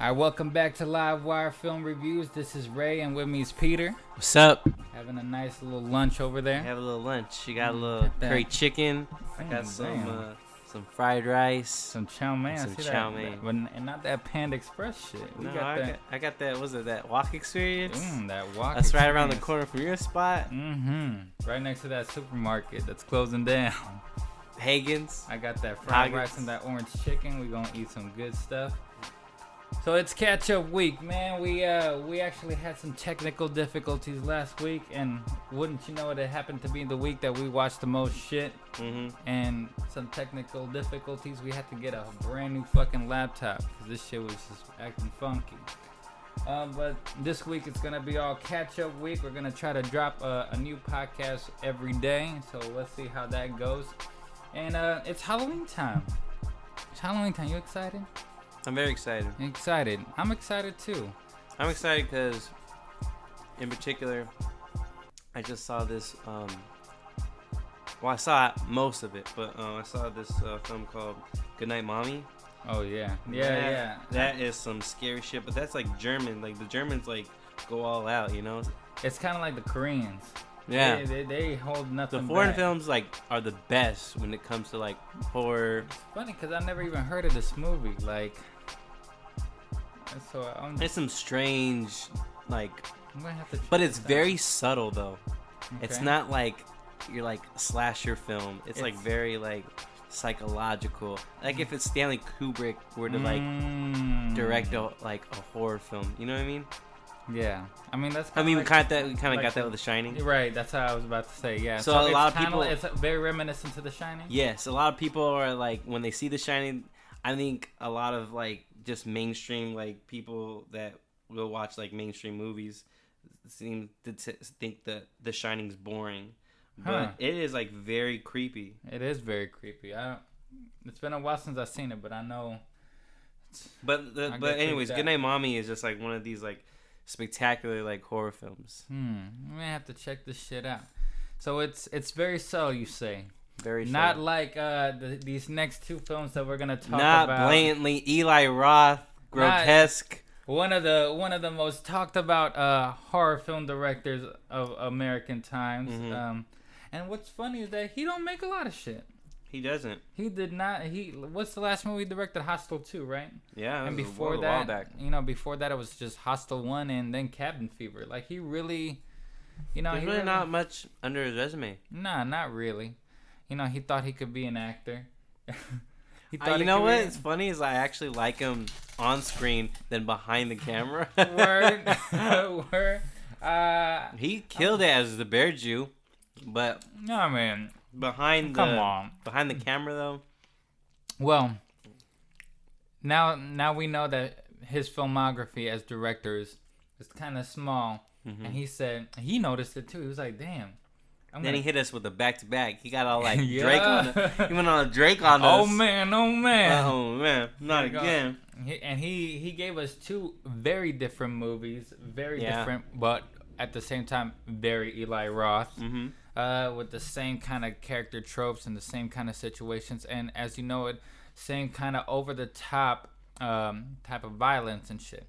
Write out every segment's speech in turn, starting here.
All right, welcome back to LiveWire Film Reviews. This is Ray, and with me is Peter. What's up? Having a nice little lunch over there. Have a little lunch. You got a little curry chicken. I got some fried rice. Some chow mein. Some chow mein. And not that Panda Express shit. I got that. Was it that walk experience? That walk. That's right around the corner from your spot. Right next to that supermarket that's closing down. Hagen's. I got that fried rice and that orange chicken. We gonna eat some good stuff. So it's catch-up week, man. We actually had some technical difficulties last week, and wouldn't you know it happened to be the week that we watched the most shit. And some technical difficulties. We had to get a brand new fucking laptop because this shit was just acting funky. But this week it's gonna be all catch-up week. We're gonna try to drop a new podcast every day. So let's see how that goes. And it's Halloween time. It's Halloween time. You excited? I'm very excited. Excited. I'm excited too. I'm excited because, in particular, I just saw this. Well, I saw most of it, but I saw this film called Goodnight Mommy. Oh yeah, yeah. That is some scary shit. But that's like German. Like the Germans like go all out, you know. It's kind of like the Koreans. Yeah, they hold nothing back. The foreign films like are the best when it comes to like horror. It's funny because I never even heard of this movie. Like, so it's some strange like. I'm gonna have to. But it's very subtle though. Okay. It's not like you're like slasher film. It's like very like psychological. Like if it's Stanley Kubrick were to like direct a horror film, you know what I mean? Yeah, I mean that's. We kind of got that with The Shining. Right, that's how I was about to say. Yeah, so a lot of people, it's very reminiscent to The Shining. Yes, a lot of people are like when they see The Shining. I think a lot of like just mainstream like people that will watch like mainstream movies seem to think that The Shining's boring, but it is like very creepy. It is very creepy. It's been a while since I've seen it, but I know. But anyways, Goodnight Mommy is just like one of these like spectacular like horror films. I may have to check this shit out. So it's very subtle, you say. Very not subtle. Like these next two films that we're gonna talk about. Not blatantly Eli Roth, grotesque. One of the most talked about horror film directors of American times. And what's funny is that he don't make a lot of shit. He doesn't. He did not. What's the last movie he directed? Hostel 2, right? Yeah. And before that, before that it was just Hostel 1 and then Cabin Fever. Like he really, there's really not much under his resume. Nah, not really. He thought he could be an actor. You know what? It's funny is I actually like him on screen than behind the camera. Word. He killed it as the Bear Jew, but no man. Behind the camera though. Well, now we know that his filmography as director is kind of small, and he said he noticed it too. He was like, "Damn." Then he hit us with a back-to-back. He got all like Drake on it. He went on a Drake on us. Oh man, not again. He gave us two very different movies, different, but at the same time very Eli Roth. With the same kind of character tropes and the same kind of situations, and as you know, same kind of over-the-top type of violence and shit.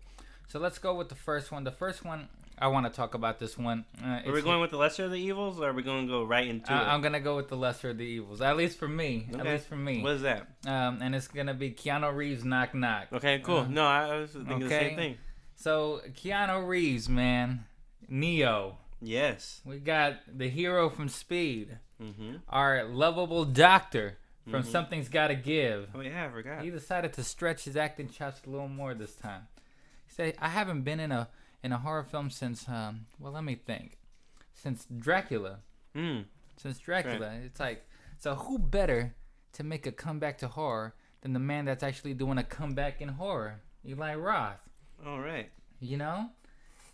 So let's go with the first one. The first one, I want to talk about this one. Are we going with the lesser of the evils, or are we going to go right into it? I'm going to go with the lesser of the evils, at least for me. Okay. At least for me. What is that? And it's going to be Keanu Reeves' Knock Knock. Okay, cool. No, I was thinking the same thing. So, Keanu Reeves, man. Neo. Yes. We got the hero from Speed. Our lovable doctor from Something's Gotta Give. Oh, yeah, I forgot. He decided to stretch his acting chops a little more this time. He said, I haven't been in a horror film since, let me think. Since Dracula. Since Dracula. Right. It's like, so who better to make a comeback to horror than the man that's actually doing a comeback in horror? Eli Roth. All right.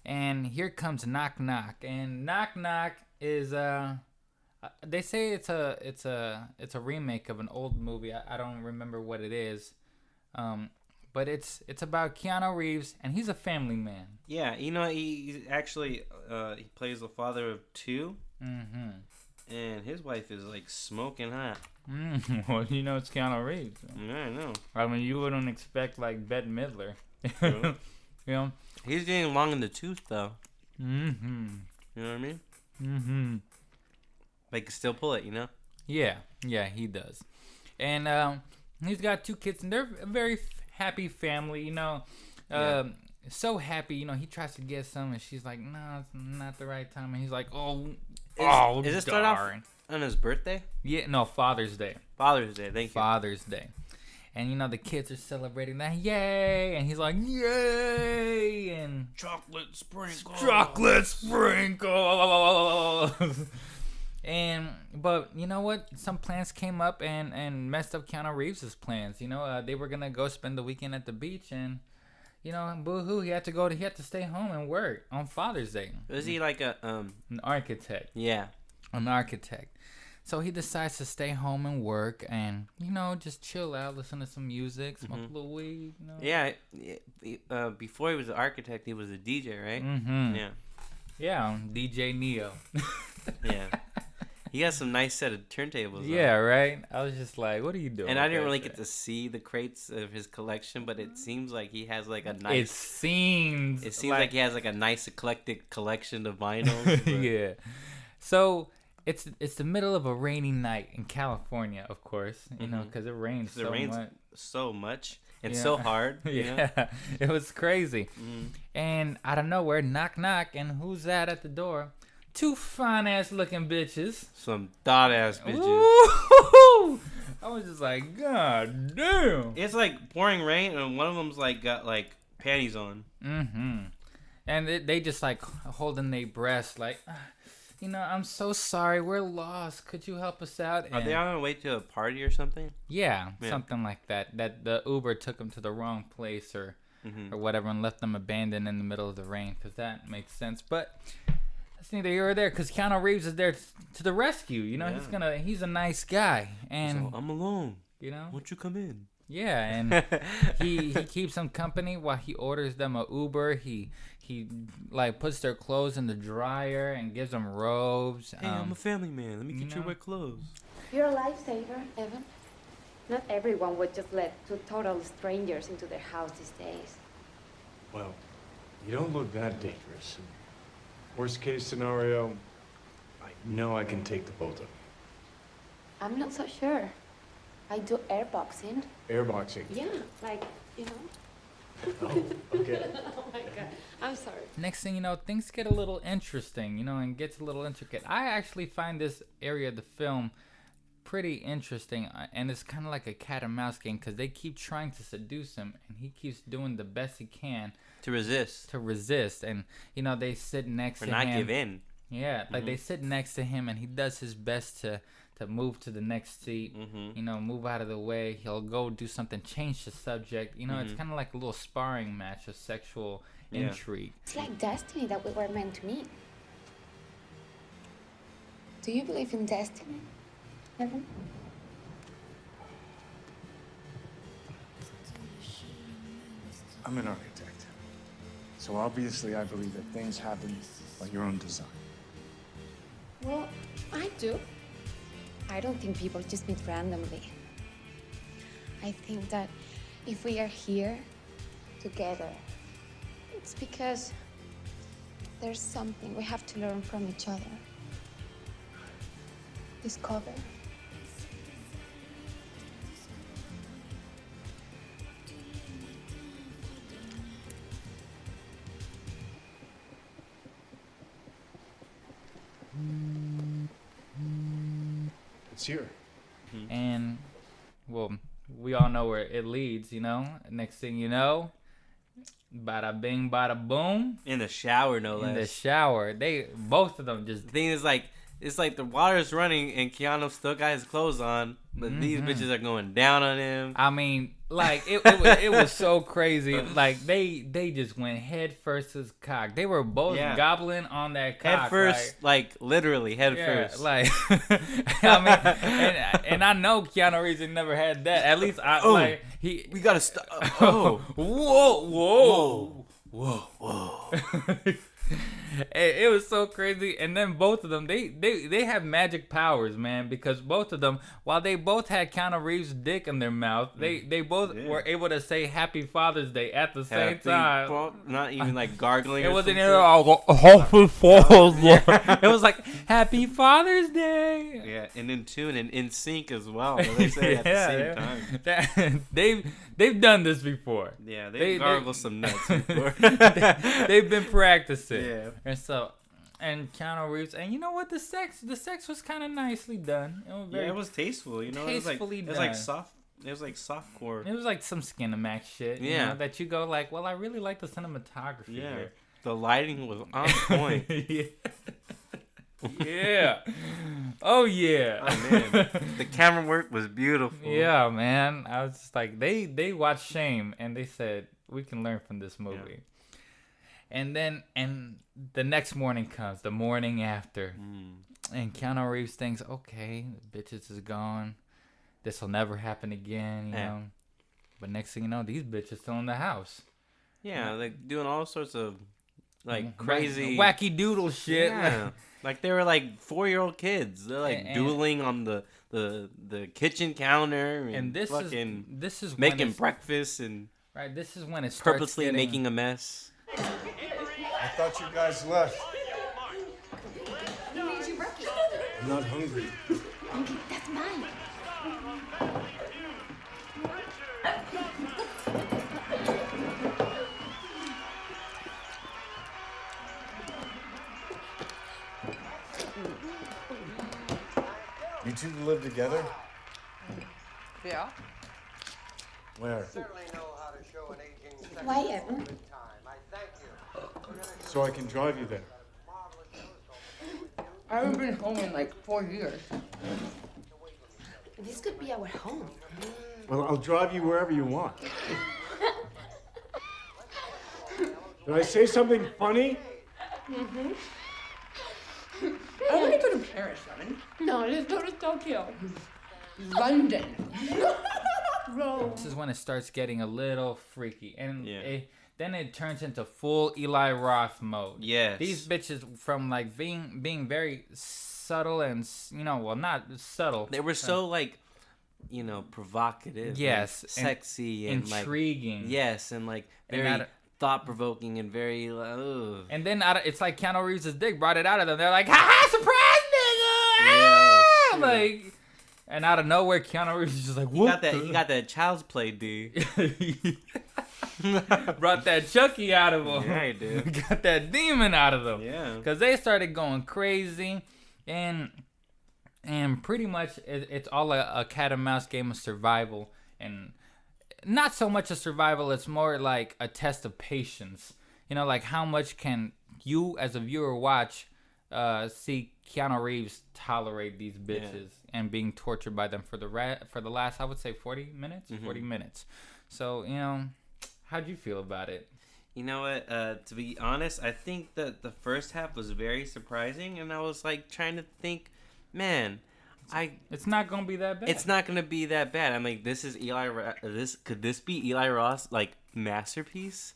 And here comes Knock Knock. And Knock Knock is, they say it's a remake of an old movie. I don't remember what it is. But it's about Keanu Reeves, and he's a family man. Yeah, he actually he plays the father of two. And his wife is like smoking hot. Well, you know it's Keanu Reeves. Yeah, I know. I mean, you wouldn't expect like Bette Midler. True. You know? He's getting long in the tooth though. Mm-hmm. You know what I mean? Mm-hmm. They can still pull it, you know? Yeah, he does. And he's got 2 kids, and they're a very happy family, you know. So happy, you know. He tries to get some, and she's like, "No, it's not the right time." And he's like, Is it start off on his birthday? Yeah, no, Father's Day. Father's Day, thank you. Father's Day. And, you know, the kids are celebrating that, yay! And he's like, yay! And Chocolate sprinkles. But you know what? Some plans came up and messed up Keanu Reeves' plans. You know, they were gonna go spend the weekend at the beach, and you know, boo-hoo, he had to stay home and work on Father's Day. Was he like an architect? Yeah. An architect. So he decides to stay home and work and, you know, just chill out, listen to some music, smoke a little weed, you know? Yeah. Before he was an architect, he was a DJ, right? Mm-hmm. Yeah. Yeah, DJ Neo. Yeah. He has some nice set of turntables. Yeah, right? I was just like, what are you doing? And I didn't really get to see the crates of his collection, but it seems like he has like a nice... It seems like he has like a nice eclectic collection of vinyls. Yeah. So... It's the middle of a rainy night in California, of course, you know, because it rains so much and so hard. Yeah, it was crazy. And out of nowhere, knock, knock, and who's that at the door? 2 fine-ass looking bitches. Some thought-ass bitches. Ooh! I was just like, God damn. It's like pouring rain, and one of them's like got like panties on. Mm-hmm. And they just like holding their breasts like... You know, I'm so sorry. We're lost. Could you help us out? Are they on their way to a party or something? Yeah, something like that. That the Uber took them to the wrong place or whatever and left them abandoned in the middle of the rain, because that makes sense. But that's neither here or there, because Keanu Reeves is there to the rescue. You know, he's a nice guy. And so, I'm alone. You know? Won't you come in? Yeah, and he keeps them company while he orders them a Uber. He like puts their clothes in the dryer and gives them robes. Hey, I'm a family man. Let me get you wet clothes. You're a lifesaver, Evan. Not everyone would just let 2 total strangers into their house these days. Well, you don't look that dangerous. Worst case scenario, I know I can take the both of them. I'm not so sure. I do airboxing. Airboxing? Yeah, like, you know. Oh, okay. Oh my God, I'm sorry. Next thing you know, things get a little interesting, you know, and gets a little intricate. I actually find this area of the film pretty interesting, and it's kind of like a cat and mouse game, because they keep trying to seduce him, and he keeps doing the best he can to resist. And you know, they sit next to him. Not give in. Yeah, like they sit next to him, and he does his best to move to the next seat, you know, move out of the way. He'll go do something, change the subject. You know, it's kind of like a little sparring match of sexual intrigue. It's like destiny that we were meant to meet. Do you believe in destiny, Evan? I'm an architect. So obviously I believe that things happen by your own design. Well, I do. I don't think people just meet randomly. I think that if we are here together, it's because there's something we have to learn from each other. Discover. It's here. And, well, we all know where it leads, you know? Next thing you know, bada bing, bada boom. In the shower, no less. In the shower. Both of them just... The thing is, like, it's like the water's running and Keanu still got his clothes on, but these bitches are going down on him. I mean, like, it was so crazy. Like, they just went head first to his cock. They were both gobbling on that cock. Head first, like literally head first. Like, I mean, and I know Keanu Reeves never had that. At least we gotta stop. Whoa. It was so crazy. And then both of them, they have magic powers, man, because both of them, while they both had Keanu Reeves' dick in their mouth, they both were able to say Happy Father's Day at the same time. Well, not even like gargling. It wasn't even. Happy Father's Day. It was like Happy Father's Day. Yeah, and in tune and in sync as well. They say it at the same time. They've done this before. Yeah, they gargle some nuts before. They've been practicing. Yeah. And Keanu Reeves, and you know what? The sex was kind of nicely done. It was very it was tasteful. You know, tastefully it was like soft. It was like softcore. It was like some Skinamax shit. You know, that you go like, well, I really like the cinematography here. The lighting was on point. Yeah. Oh yeah. Oh man, the camera work was beautiful. Yeah, man. I was just like, they watched Shame and they said we can learn from this movie. And then the next morning comes, the morning after, and Keanu Reeves thinks, okay, the bitches is gone. This will never happen again, you know. But next thing you know, these bitches still in the house. Yeah, like doing all sorts of like crazy wacky doodle shit. Yeah. Like they were like 4-year-old kids. They're like dueling on the kitchen counter and this is making breakfast and this is when it starts purposely making a mess. I thought you guys left. Who made you breakfast? I'm not hungry. Okay, that's mine. You two live together? Yeah. Where? Wyatt. So I can drive you there. I haven't been home in like 4 years. This could be our home. Well, I'll drive you wherever you want. Did I say something funny? Mm-hmm. I want to go to Paris, Simon. No, let's go to Tokyo. London. This is when it starts getting a little freaky, and then it turns into full Eli Roth mode. Yes. These bitches from like being very subtle and not subtle. They were so like, provocative. Yes. And sexy and intriguing. Like, yes, and like very thought-provoking and very. And then it's like Keanu Reeves' dick brought it out of them. They're like, ha surprise, nigga! Yeah, like. And out of nowhere, Keanu Reeves is just like, what? He got that child's play, dude. Brought that Chucky out of him. Yeah, he did. Got that demon out of them. Yeah. Because they started going crazy. And pretty much it's all a cat and mouse game of survival. And not so much a survival, it's more like a test of patience. You know, like how much can you as a viewer watch see Keanu Reeves tolerate these bitches and being tortured by them for the last, I would say, 40 minutes? 40 minutes. So, how'd you feel about it? You know what? To be honest, I think that the first half was very surprising, and I was like trying to think, man, it's not gonna be that bad. It's not gonna be that bad. I'm like, this is could this be Eli Roth's like masterpiece?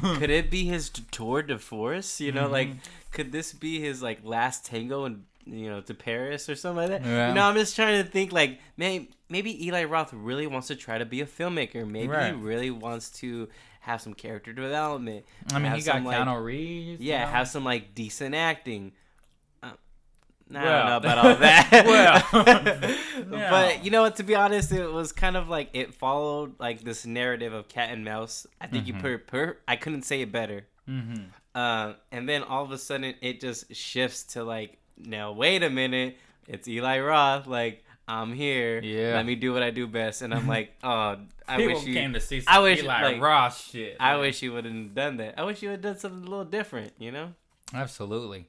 Could it be his tour de force? Like, could this be his like last tango and to Paris or something like that? Yeah. I'm just trying to think like, maybe Eli Roth really wants to try to be a filmmaker. Maybe he really wants to have some character development. I mean, he got Keanu Reeves. Yeah, have some like decent acting. I don't know about all that. But you know what? To be honest, it was kind of like it followed like this narrative of cat and mouse. I think you put it I couldn't say it better. And then all of a sudden, it just shifts to like, now wait a minute, it's Eli Roth. Like, I'm here. Yeah. Let me do what I do best. And I'm like, oh, People came to see some Eli Roth shit. I wish you wouldn't have done that. I wish you would have done something a little different. Absolutely.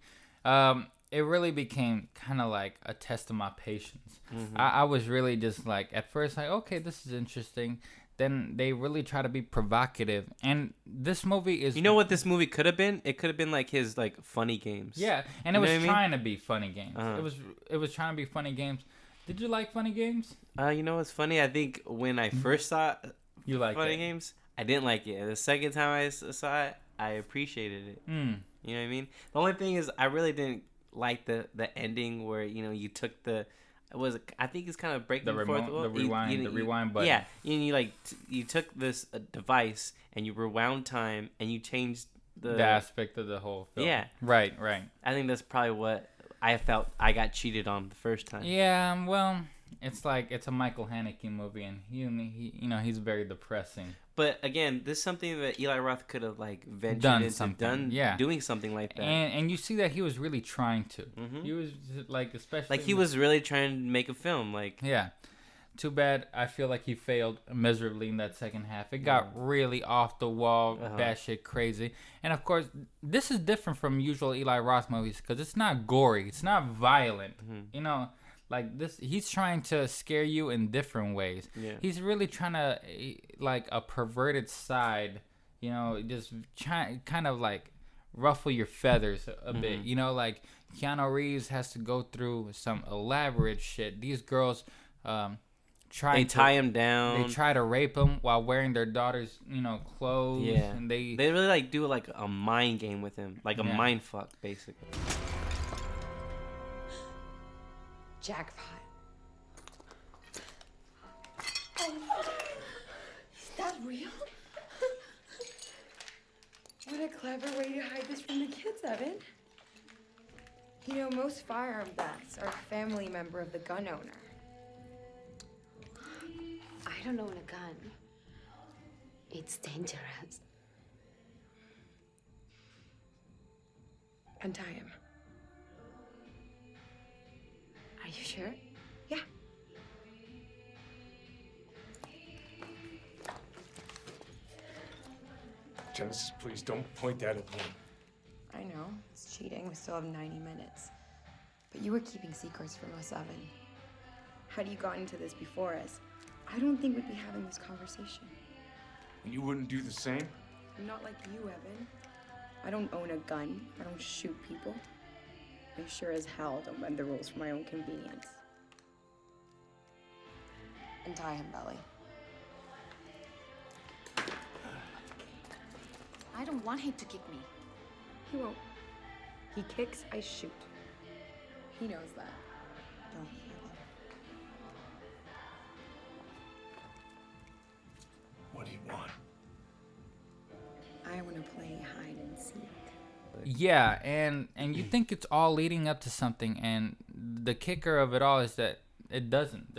It really became kind of like a test of my patience. I was really just like, at first, like, okay, this is interesting. Then they really try to be provocative. And this movie is... You know what this movie could have been? It could have been like his like funny games. Yeah, and it was trying to be funny games. It was trying to be funny games. Did you like funny games? You know what's funny? I think when I first saw you like funny games, I didn't like it. The second time I saw it, I appreciated it. Mm. You know what I mean? The only thing is, I really didn't like the ending where you took I think it's kind of breaking The rewind button. Yeah, you took this device and you rewound time and you changed the aspect of the whole film. Yeah, right. I think that's probably what I felt I got cheated on the first time. Yeah, well, it's like it's a Michael Haneke movie, and he's very depressing. But again, this is something that Eli Roth could have ventured doing something like that. And you see that he was really trying to. Mm-hmm. He was especially he was really trying to make a film. Yeah. Too bad. I feel like he failed miserably in that second half. It got really off the wall, batshit crazy. And of course, this is different from usual Eli Roth movies because it's not gory, it's not violent. Mm-hmm. This, he's trying to scare you in different ways. Yeah. He's really trying to, a perverted side, just kind of ruffle your feathers a bit. Keanu Reeves has to go through some elaborate shit. These girls, tie him down. They try to rape him while wearing their daughter's, clothes. Yeah. And they really do a mind game with him, a mind fuck, basically. Jackpot. Oh, is that real? What a clever way to hide this from the kids, Evan. Most firearm thefts are a family member of the gun owner. I don't own a gun. It's dangerous. Untie him. Are you sure? Yeah. Genesis, please don't point that at me. I know, it's cheating. We still have 90 minutes. But you were keeping secrets from us, Evan. Had you gotten to this before us, I don't think we'd be having this conversation. And you wouldn't do the same? I'm not like you, Evan. I don't own a gun. I don't shoot people. I sure as hell don't bend the rules for my own convenience. Untie him, Belly. I don't want him to kick me. He won't. He kicks, I shoot. He knows that. Don't you? What do you want? I want to play hide and seek. Yeah, and you think it's all leading up to something, and the kicker of it all is that it doesn't.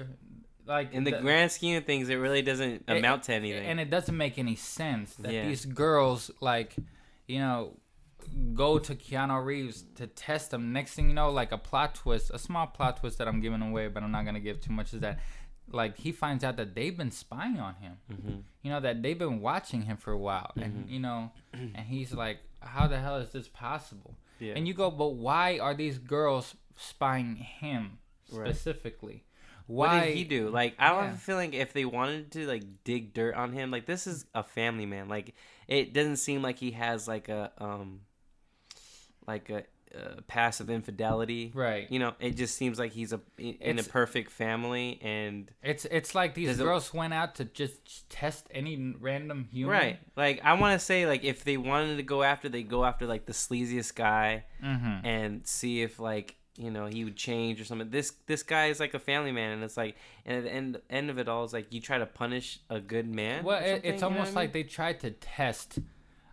In the grand scheme of things, it really doesn't amount to anything. And it doesn't make any sense that these girls, go to Keanu Reeves to test him. Next thing you know, a small plot twist that I'm giving away, but I'm not going to give too much, is that he finds out that they've been spying on him. Mm-hmm. That they've been watching him for a while. Mm-hmm. And, and he's like, how the hell is this possible? Yeah. And you go, but why are these girls spying him specifically? Right. Why? What did he do? I have a feeling if they wanted to, dig dirt on him, this is a family man. It doesn't seem like he has, a passive infidelity, right? It just seems like he's in a perfect family, and it's like these girls went out to just test any random human, right? I want to say if they wanted to go after, they go after the sleaziest guy, mm-hmm. and see if he would change or something. This guy is a family man, and it's and at the end of it all is you try to punish a good man. Well, it's almost like they tried to test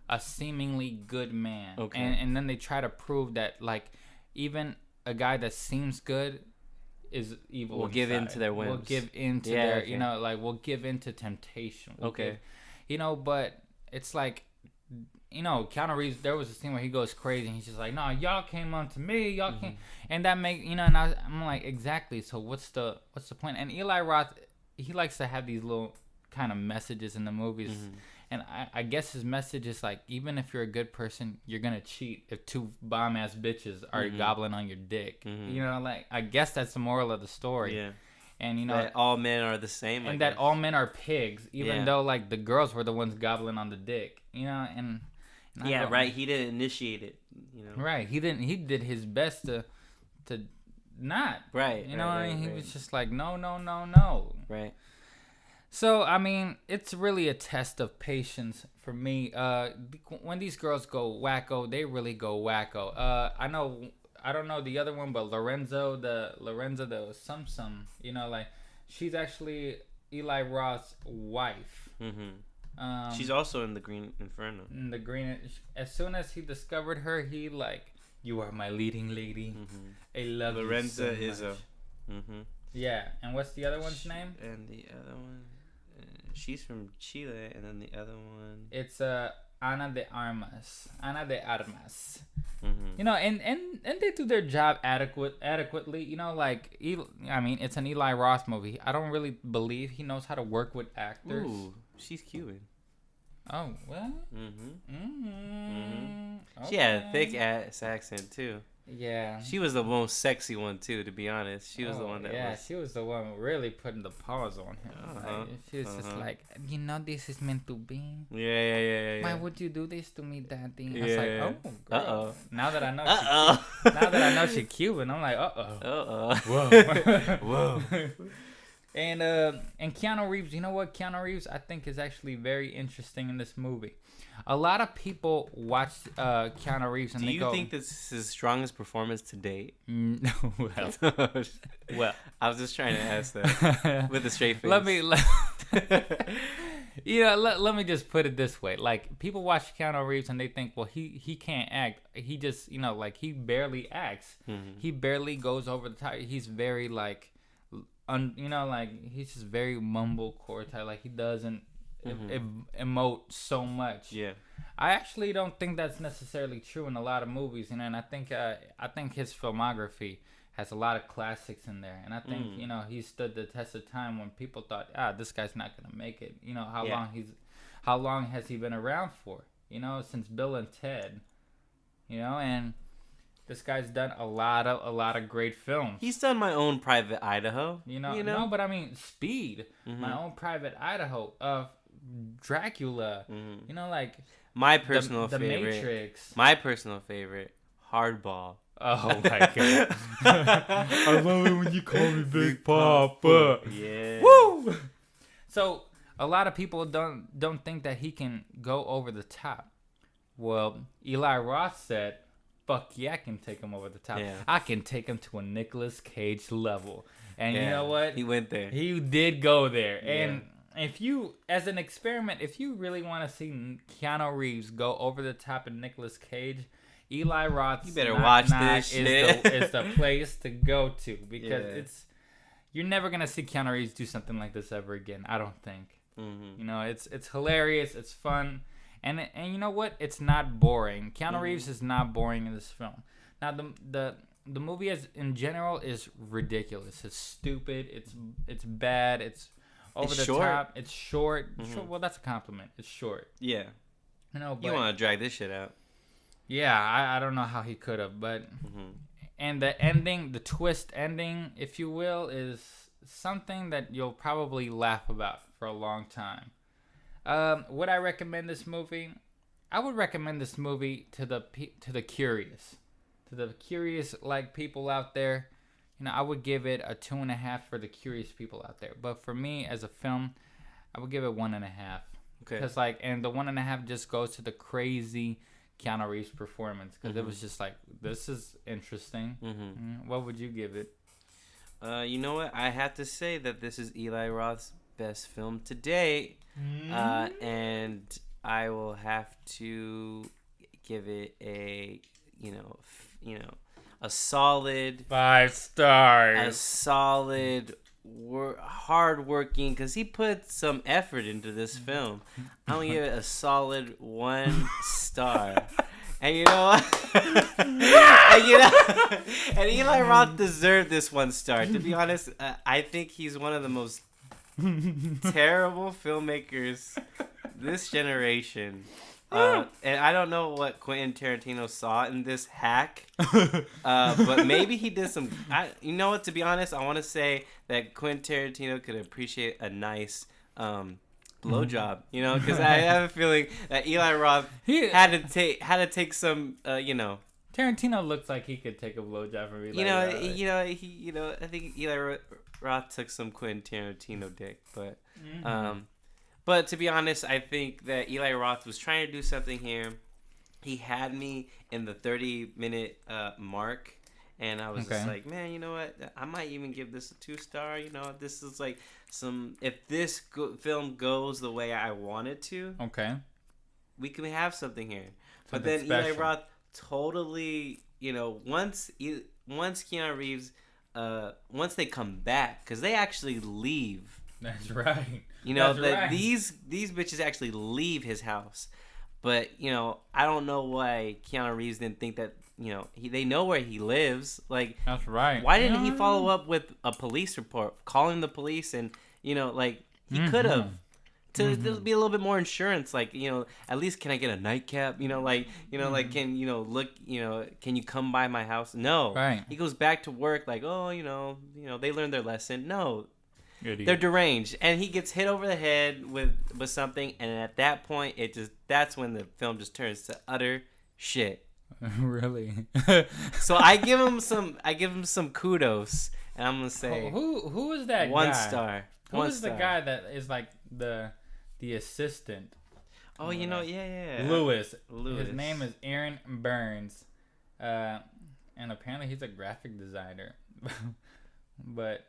a seemingly good man. Okay. And then they try to prove that even a guy that seems good is evil. Will give in to their whims. Will give in to their will give in to temptation. Okay. But it's Keanu Reeves, there was a scene where he goes crazy and he's just no, y'all came on to me, y'all mm-hmm. came, and that make and I'm exactly, so what's the point? And Eli Roth, he likes to have these little kind of messages in the movies. Mm-hmm. And I guess his message is even if you're a good person, you're gonna cheat if two bomb ass bitches are mm-hmm. gobbling on your dick. Mm-hmm. I guess that's the moral of the story. Yeah. And that all men are the same. And that all men are pigs, even though the girls were the ones gobbling on the dick. And right. He didn't initiate it. Right. He didn't. He did his best to not. Right. He was just no. Right. So, it's really a test of patience for me, when these girls go wacko, they really go wacko. I don't know the other one, but Lorenzo, the Sum, you know, like she's actually Eli Roth's wife. Mm-hmm. She's also in the Green Inferno. In the Green, as soon as he discovered her, he like, you are my leading lady. Mm-hmm. I love Lorenza you so much. Izzo. Mm-hmm. Yeah, and what's the other one's name? And the other one, she's from Chile, and then the other one, It's Ana de Armas. Mm-hmm. You know, and they do their job adequately. You know, like I mean, it's an Eli Roth movie. I don't really believe he knows how to work with actors. Ooh, she's Cuban. Oh well. She had a thick ass accent too. Yeah. She was the most sexy one too, to be honest. She was the one that was. she was the one really putting the paws on him. Like, she was just like, you know, this is meant to be. Yeah. Why would you do this to me, Daddy? Yeah. I was like, oh, girl. Uh-oh. Now that I know, Uh-oh. now that I know she's Cuban, I'm like, Whoa. Whoa. And Keanu Reeves, you know what? Keanu Reeves, I think, is actually very interesting in this movie. A lot of people watch Keanu Reeves and Do they you go, think this is his strongest performance to date? No, well, I was just trying to ask that with a straight face. let me just put it this way. Like, people watch Keanu Reeves and they think, well, he can't act. He just, you know, like, he barely acts. Mm-hmm. He barely goes over the top. He's very, like, you know, like, he's just very mumblecore type. Like, he doesn't emote so much. Yeah. I actually don't think that's necessarily true in a lot of movies, you know, and I think his filmography has a lot of classics in there, and I think you know, he stood the test of time when people thought, this guy's not gonna make it. You know, how long has he been around for? You know, since Bill and Ted. You know, and this guy's done a lot of great films. He's done My Own Private Idaho. You know? No, but I mean, Speed, My Own Private Idaho, Dracula. You know, like my personal the favorite. Matrix. My personal favorite, Hardball. Oh my god! I love it when you call me Big Papa. Yeah. Woo! So a lot of people don't think that he can go over the top. Well, Eli Roth said, fuck yeah, I can take him over the top. Yeah. I can take him to a Nicolas Cage level. And you know what? He went there. He did go there. Yeah. And if you, as an experiment, if you really want to see Keanu Reeves go over the top of Nicolas Cage, Eli Roth's You better watch this shit. is the place to go to, because you're never going to see Keanu Reeves do something like this ever again, I don't think. You know, it's hilarious, it's fun. And you know what? It's not boring. Keanu Reeves is not boring in this film. Now the movie in general is ridiculous. It's stupid. It's bad. It's over the top. It's short. Well, that's a compliment. It's short. Yeah. You know, but You want to drag this shit out. yeah, I don't know how he could have, but and the ending, the twist ending, if you will, is something that you'll probably laugh about for a long time. Would I recommend this movie? I would recommend this movie to the curious, like people out there. You know, I would give it a 2.5 for the curious people out there. But for me, as a film, I would give it 1.5. Okay. Because and the 1.5 just goes to the crazy Keanu Reeves performance, because it was just like, this is interesting. What would you give it? You know what? I have to say that this is Eli Roth's best film to date. And I will have to give it a, a solid 5 stars. A solid, hard-working, because he put some effort into this film. I'm going to give it a solid 1 star. And you know what? and Eli Roth deserved this 1 star. To be honest, I think he's one of the most terrible filmmakers this generation. And I don't know what Quentin Tarantino saw in this hack, but maybe he did some. You know what? To be honest, I want to say that Quentin Tarantino could appreciate a nice blowjob. You know, because I have a feeling that Eli Roth had to take some. Tarantino looks like he could take a blowjob from Eli Roth. I think Eli Roth took some Quentin Tarantino dick, but But to be honest, I think that Eli Roth was trying to do something here. He had me in the 30-minute mark, and I was just like, man, you know what? I might even give this a 2-star. You know, this is like if this film goes the way I want it to, we can have something here. But then special. Eli Roth totally, you know, once Keanu Reeves, once they come back, because they actually leave. That's right. You know, these bitches actually leave his house. But, you know, I don't know why Keanu Reeves didn't think that, you know, they know where he lives. Like, that's right. Why didn't he follow up with a police report, calling the police, and, you know, like, he could have. To be a little bit more insurance, like, you know, at least can I get a nightcap? You know, like, like, can, you know, look, you know, can you come by my house? No. Right. He goes back to work like, oh, you know, they learned their lesson. No. Idiot. They're deranged, and he gets hit over the head with something, and at that point, that's when the film just turns to utter shit. Really? So I give him some kudos, and I'm gonna say who is that 1 guy? star. Who is the guy that is like the assistant? Oh, you know, yeah. Lewis. His name is Aaron Burns, and apparently he's a graphic designer, but.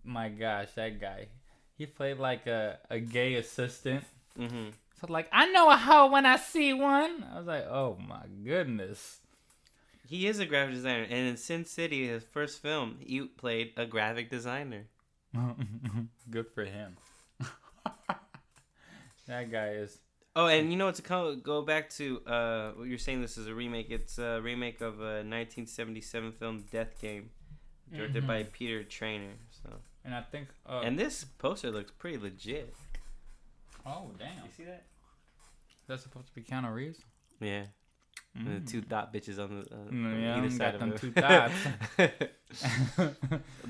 My gosh, that guy. He played like a gay assistant. Mm-hmm. So like, I know a hoe when I see one. I was like, oh my goodness. He is a graphic designer. And in Sin City, his first film, he played a graphic designer. Good for him. That guy is... Oh, and you know, to go back to what you're saying, this is a remake. It's a remake of a 1977 film, Death Game, directed by Peter Traynor. So. And I think... and this poster looks pretty legit. Oh, damn. You see that? That's supposed to be Keanu Reeves? Yeah. And the 2 dot bitches on the yeah, either side got them of 2 dots.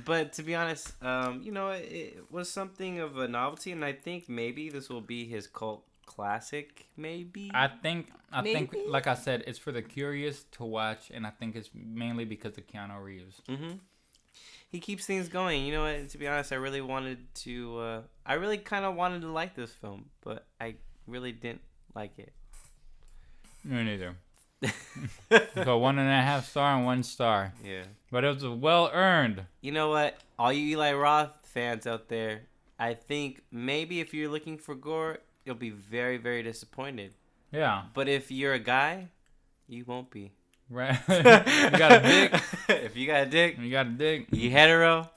But to be honest, you know, it was something of a novelty, and I think maybe this will be his cult classic. Maybe. I think, like I said, it's for the curious to watch, and I think it's mainly because of Keanu Reeves. Mm-hmm. He keeps things going. You know what? To be honest, I really kind of wanted to like this film, but I really didn't like it. Me neither. So 1.5 star and 1 star. Yeah. But it was well earned. You know what? All you Eli Roth fans out there, I think maybe if you're looking for gore, you'll be very, very disappointed. Yeah. But if you're a guy, you won't be. Right. You got a dick. If you got a dick. You hetero.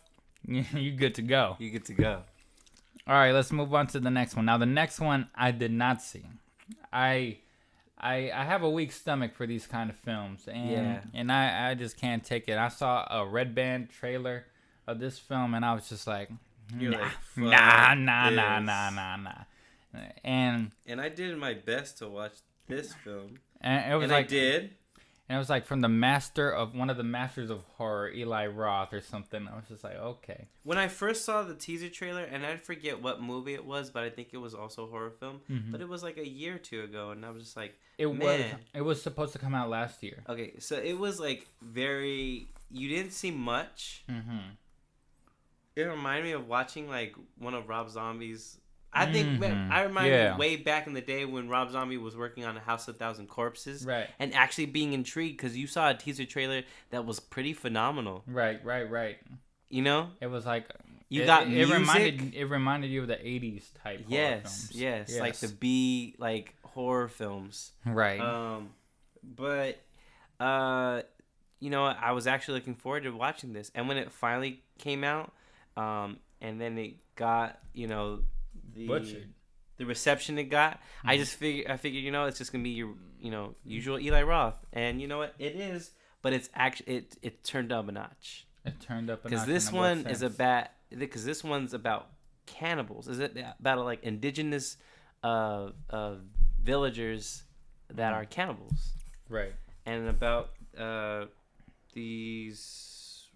You good to go. You good to go. All right, let's move on to the next one. Now, the next one I did not see. I have a weak stomach for these kind of films, and I just can't take it. I saw a Red Band trailer of this film, and I was just like, nah. And I did my best to watch this film, and it was I did. And it was like from one of the masters of horror, Eli Roth or something. I was just like, okay. When I first saw the teaser trailer, and I forget what movie it was, but I think it was also a horror film. Mm-hmm. But it was like a year or 2 ago, and I was just like, It was supposed to come out last year. Okay, so it was like you didn't see much. Mm-hmm. It reminded me of watching like one of Rob Zombie's. I think I remember way back in the day when Rob Zombie was working on House of 1,000 Corpses, right? And actually being intrigued because you saw a teaser trailer that was pretty phenomenal, right. You know, it was like got music. It reminded you of the '80s type horror films. Yes, like the B horror films, right? But you know, I was actually looking forward to watching this, and when it finally came out, and then it got the reception it got, I figured, you know, it's just gonna be your, usual Eli Roth, and you know what, it is, but it's actually it turned up a notch. It turned up a notch. Because this one's about cannibals. Is it about like indigenous villagers that are cannibals, right? And about these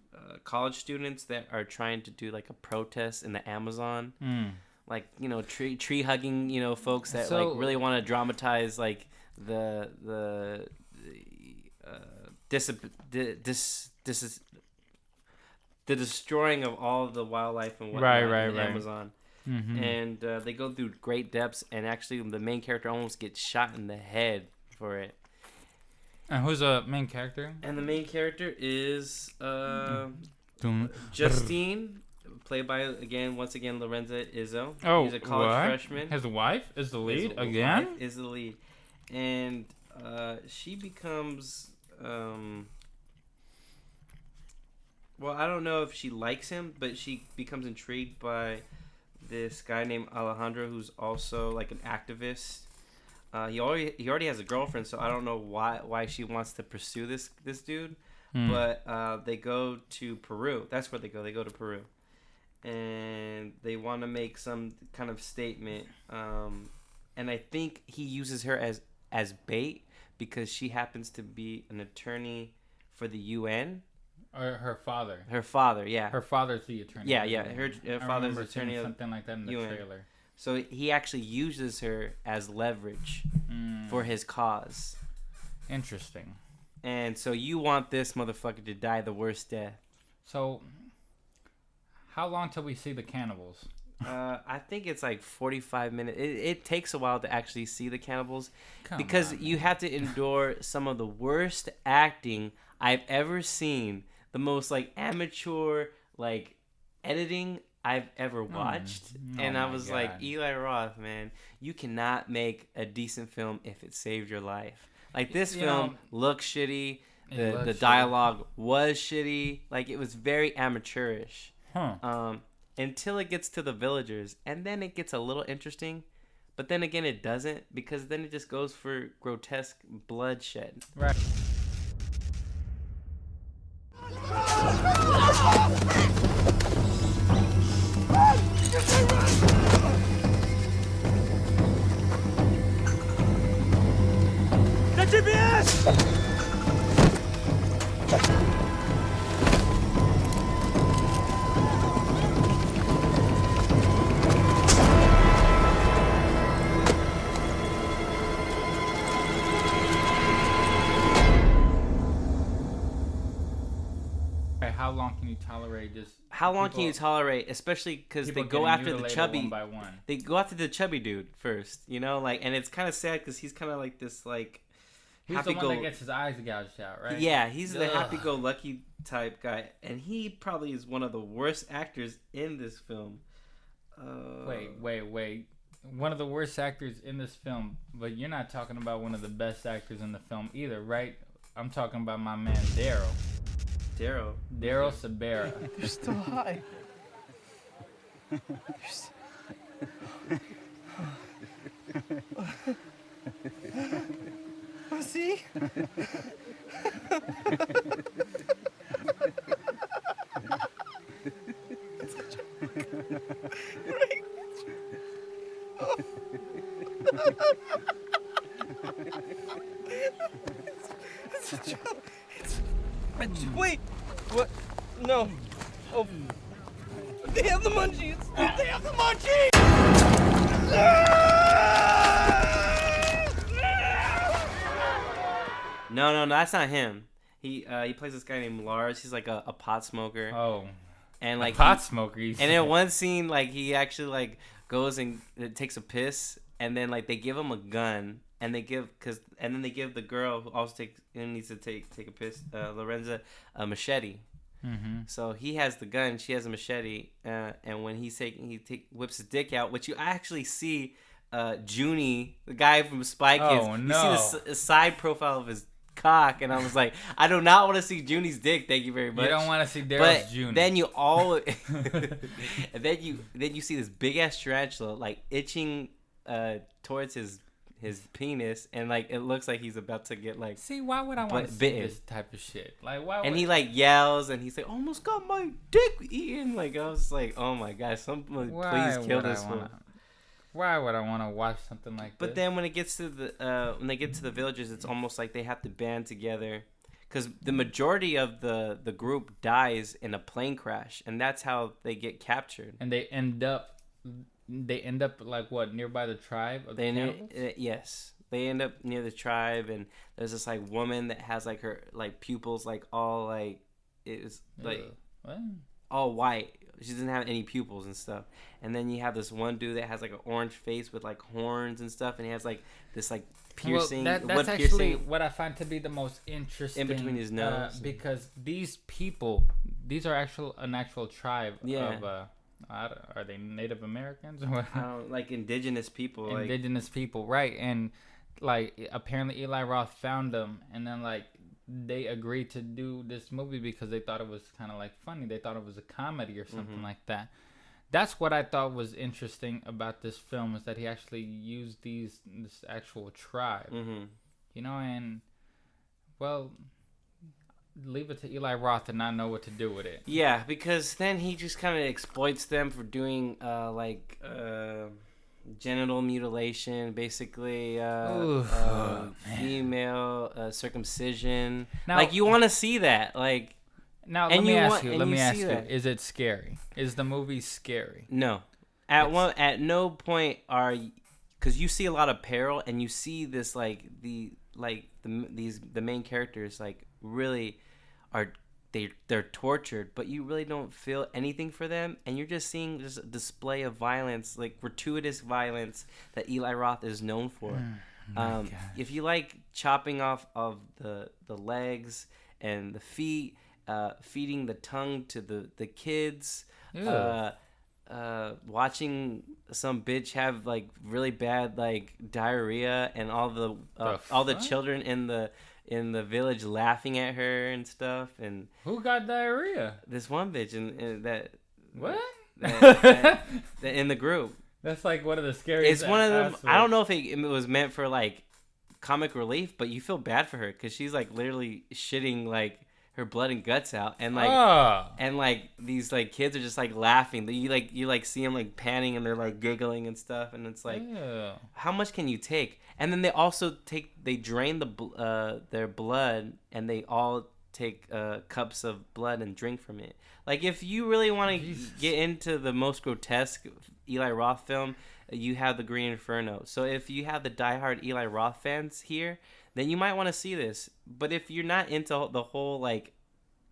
college students that are trying to do like a protest in the Amazon. Like, tree hugging, folks that like really want to dramatize like the destroying of all the wildlife and whatnot in the Amazon. and they go through great depths. And actually, the main character almost gets shot in the head for it. And who's the main character? And the main character is Justine, played by once again Lorenza Izzo. Oh, he's a college freshman. His wife is the lead His again. wife is the lead, and she becomes. Well, I don't know if she likes him, but she becomes intrigued by this guy named Alejandro, who's also like an activist. He already has a girlfriend, so I don't know why she wants to pursue this dude. But they go to Peru. That's where they go. They go to Peru, and they want to make some kind of statement. And I think he uses her as bait because she happens to be an attorney for the UN. Or her father. Her father, yeah. Her father's the attorney. Yeah. Her father's attorney. Something like that in the UN. trailer. So he actually uses her as leverage for his cause. Interesting. And so you want this motherfucker to die the worst death. So, how long till we see the cannibals? I think it's like 45 minutes. It takes a while to actually see the cannibals because you have to endure some of the worst acting I've ever seen. The most like amateur like editing I've ever watched. And I was like, Eli Roth, man, you cannot make a decent film if it saved your life. Like this film looks shitty. The dialogue was shitty. Like it was very amateurish. Until it gets to the villagers, and then it gets a little interesting. But then again, it doesn't, because then it just goes for grotesque bloodshed. Right. The GPS! How long can you tolerate just? How long can you tolerate, especially because they go after the chubby. One by one. They go after the chubby dude first, you know, like, and it's kind of sad because he's kind of like this, like, he's the one that gets his eyes gouged out, right? Yeah, he's the happy-go-lucky type guy, and he probably is one of the worst actors in this film. Wait. One of the worst actors in this film, but you're not talking about one of the best actors in the film either, right? I'm talking about my man Daryl. Daryl Sabera. You're still high. See? It's a joke. Wait! What? No. Oh. They have the munchies! They have the munchies! No, that's not him. He plays this guy named Lars. He's like a pot smoker. Oh. And like pot smoker. And in one scene, like he actually like goes and takes a piss, and then like they give him a gun, and then they give the girl who also needs to take a piss, Lorenza, a machete. Mm-hmm. So he has the gun, she has a machete, and when whips his dick out, which you actually see, Junie, the guy from Spy Kids. Oh, no. You see the side profile of his cock, and I was like, I do not want to see Junie's dick. Thank you very much. You don't want to see Daryl's Junie. Then then you see this big ass tarantula like itching towards his penis, and like it looks like he's about to get like. See, why would I want to see this type of shit? Like, why? And he like yells, and he's like, "Almost got my dick eaten!" Like I was like, "Oh my god, someone please kill this one." Why would I want to watch something like this? But then when it gets to when they get to the villagers, it's almost like they have to band together, because the majority of the group dies in a plane crash, and that's how they get captured. And they end up like what, nearby the tribe of the cannibals? Yes, they end up near the tribe, and there's this like woman that has like her like pupils like all like it was like what? all white, she doesn't have any pupils and stuff. And then you have this one dude that has like an orange face with like horns and stuff, and he has like this like piercing. Well, that's actually what I find to be the most interesting in between his nose, because these people, these are an actual tribe of are they Native Americans or what? Like indigenous people. Indigenous people, right? And like apparently Eli Roth found them, and then like they agreed to do this movie because they thought it was kind of like funny. They thought it was a comedy or something like that. That's what I thought was interesting about this film, is that he actually used this actual tribe, you know, and well, leave it to Eli Roth to not know what to do with it. Yeah, because then he just kind of exploits them for doing genital mutilation, basically, female circumcision. Now, like, you want to see that, like. Now let me ask you. Is it scary? Is the movie scary? No, at no point because you see a lot of peril, and you see this the main characters like really are they're tortured, but you really don't feel anything for them, and you're just seeing just a display of violence, like gratuitous violence that Eli Roth is known for. If you like chopping off of the legs and the feet, feeding the tongue to the kids, watching some bitch have like really bad like diarrhea, and all the children in the village laughing at her and stuff, and who got diarrhea? This one bitch in that in the group. That's like one of the scariest. It's one of them. I don't know if it was meant for like comic relief, but you feel bad for her because she's like literally shitting like her blood and guts out, and like these like kids are just like laughing. You like see them like panning, and they're like giggling and stuff, and it's like, how much can you take? And then they drain their blood, and they all take cups of blood and drink from it. Like, if you really want to get into the most grotesque Eli Roth film, you have the Green Inferno. So if you have the diehard Eli Roth fans here, then you might want to see this. But if you're not into the whole like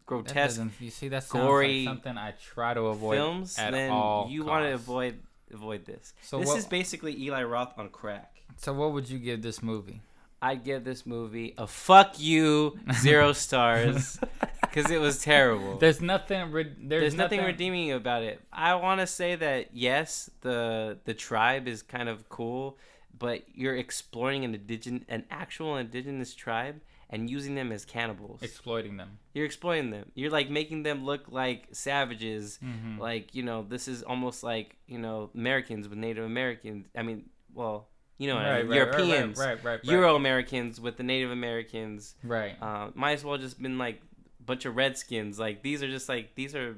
grotesque, that gory, like something I try to avoid films, then you want to avoid this. So this is basically Eli Roth on crack. So what would you give this movie? I'd give this movie a fuck you, 0 stars, because it was terrible. There's nothing redeeming about it. I want to say that yes, the tribe is kind of cool, but you're exploring an actual indigenous tribe and using them as cannibals. Exploiting them. You're exploiting them. You're like making them look like savages. Like, you know, this is almost like, you know, Americans with Native Americans. I mean, well, you know, Europeans, Euro Americans with the Native Americans. Right. Might as well just been like a bunch of Redskins. Like, these are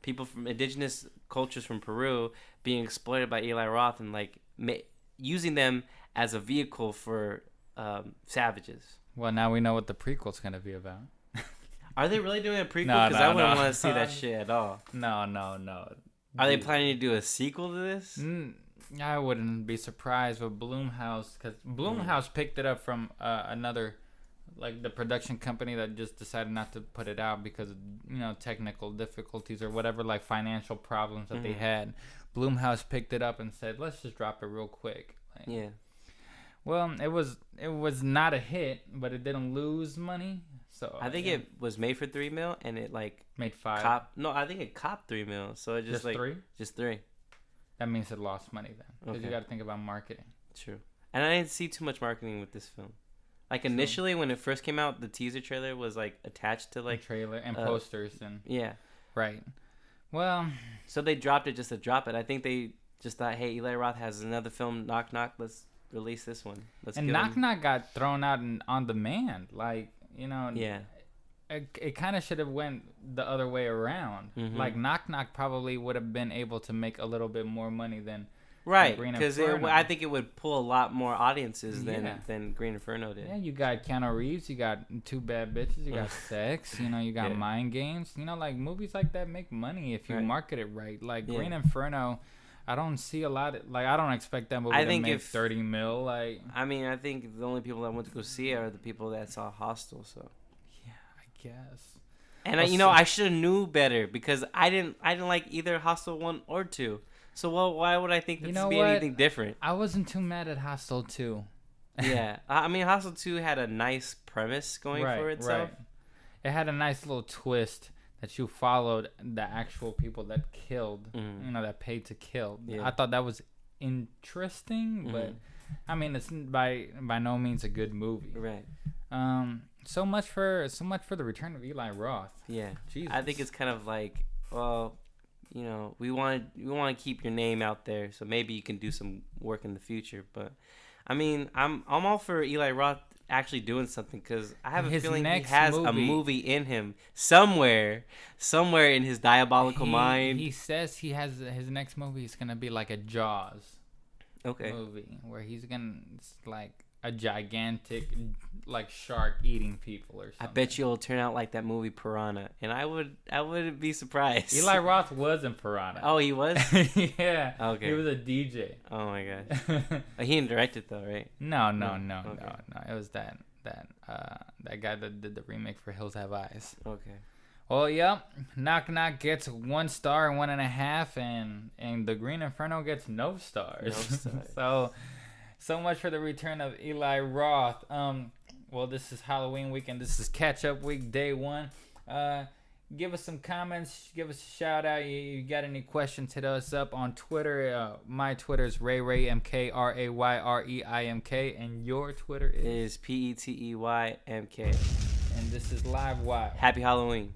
people from indigenous cultures from Peru being exploited by Eli Roth, and like using them as a vehicle for savages. Well, now we know what the prequel's gonna be about. Are they really doing a prequel? Because I wouldn't want to see that shit at all. No. Are they planning to do a sequel to this? I wouldn't be surprised with Blumhouse, because Blumhouse picked it up from another, like the production company that just decided not to put it out because of, you know, technical difficulties or whatever, like financial problems that they had. Blumhouse picked it up and said, let's just drop it real quick. Like, yeah. Well, it was not a hit, but it didn't lose money. So I think it was made for $3 million, and it like made $5. I think it copped $3 million. So it just like $3. Just $3. That means it lost money then, because you got to think about marketing. True. And I didn't see too much marketing with this film. Like initially, when it first came out, the teaser trailer was like attached to like trailer and posters and right. Well, so they dropped it just to drop it. I think they just thought, hey, Eli Roth has another film, Knock Knock. Let's release this one. Knock Knock got thrown out on demand. Like, you know. Yeah. It kind of should have went the other way around. Like Knock Knock probably would have been able to make a little bit more money than Green Inferno. I think it would pull a lot more audiences than Green Inferno did. Yeah, you got Keanu Reeves, you got two bad bitches, you got sex, you know, you got mind games. You know, like movies like that make money if you market it right. Like Green Inferno, I don't see a lot of, like, I don't expect that movie to make 30 mil. Like, I mean, I think the only people that went to go see it are the people that saw Hostel. So guess. And I should have knew better because I didn't like either Hostel 1 or 2. So why would I think that this would be anything different? I wasn't too mad at Hostel 2. Yeah, I mean Hostel 2 had a nice premise going for itself. Right. It had a nice little twist that you followed the actual people that killed, that paid to kill. Yeah. I thought that was interesting, but I mean it's by no means a good movie. Right. So much for the return of Eli Roth. Yeah. Jesus. I think it's kind of like, well, we want to keep your name out there, so maybe you can do some work in the future. But I mean, I'm all for Eli Roth actually doing something because I have a feeling he has a movie in him somewhere in his diabolical mind. He says he has his next movie is gonna be like a Jaws movie where he's gonna like a gigantic like shark eating people or something. I bet you it'll turn out like that movie Piranha, and I wouldn't be surprised. Eli Roth was in Piranha. Oh, he was? Yeah. Okay. He was a DJ. Oh my gosh. He didn't direct it though, right? No. It was that guy that did the remake for Hills Have Eyes. Okay. Well, yep. Knock Knock gets 1 star and 1.5, and The Green Inferno gets no stars. No stars. So much for the return of Eli Roth. Well, this is Halloween weekend. This is catch-up week, day 1. Give us some comments. Give us a shout-out. You got any questions, hit us up on Twitter. My Twitter is RayRayMK, RayReimk, and your Twitter is PETEYMK. And this is LiveWire. Happy Halloween.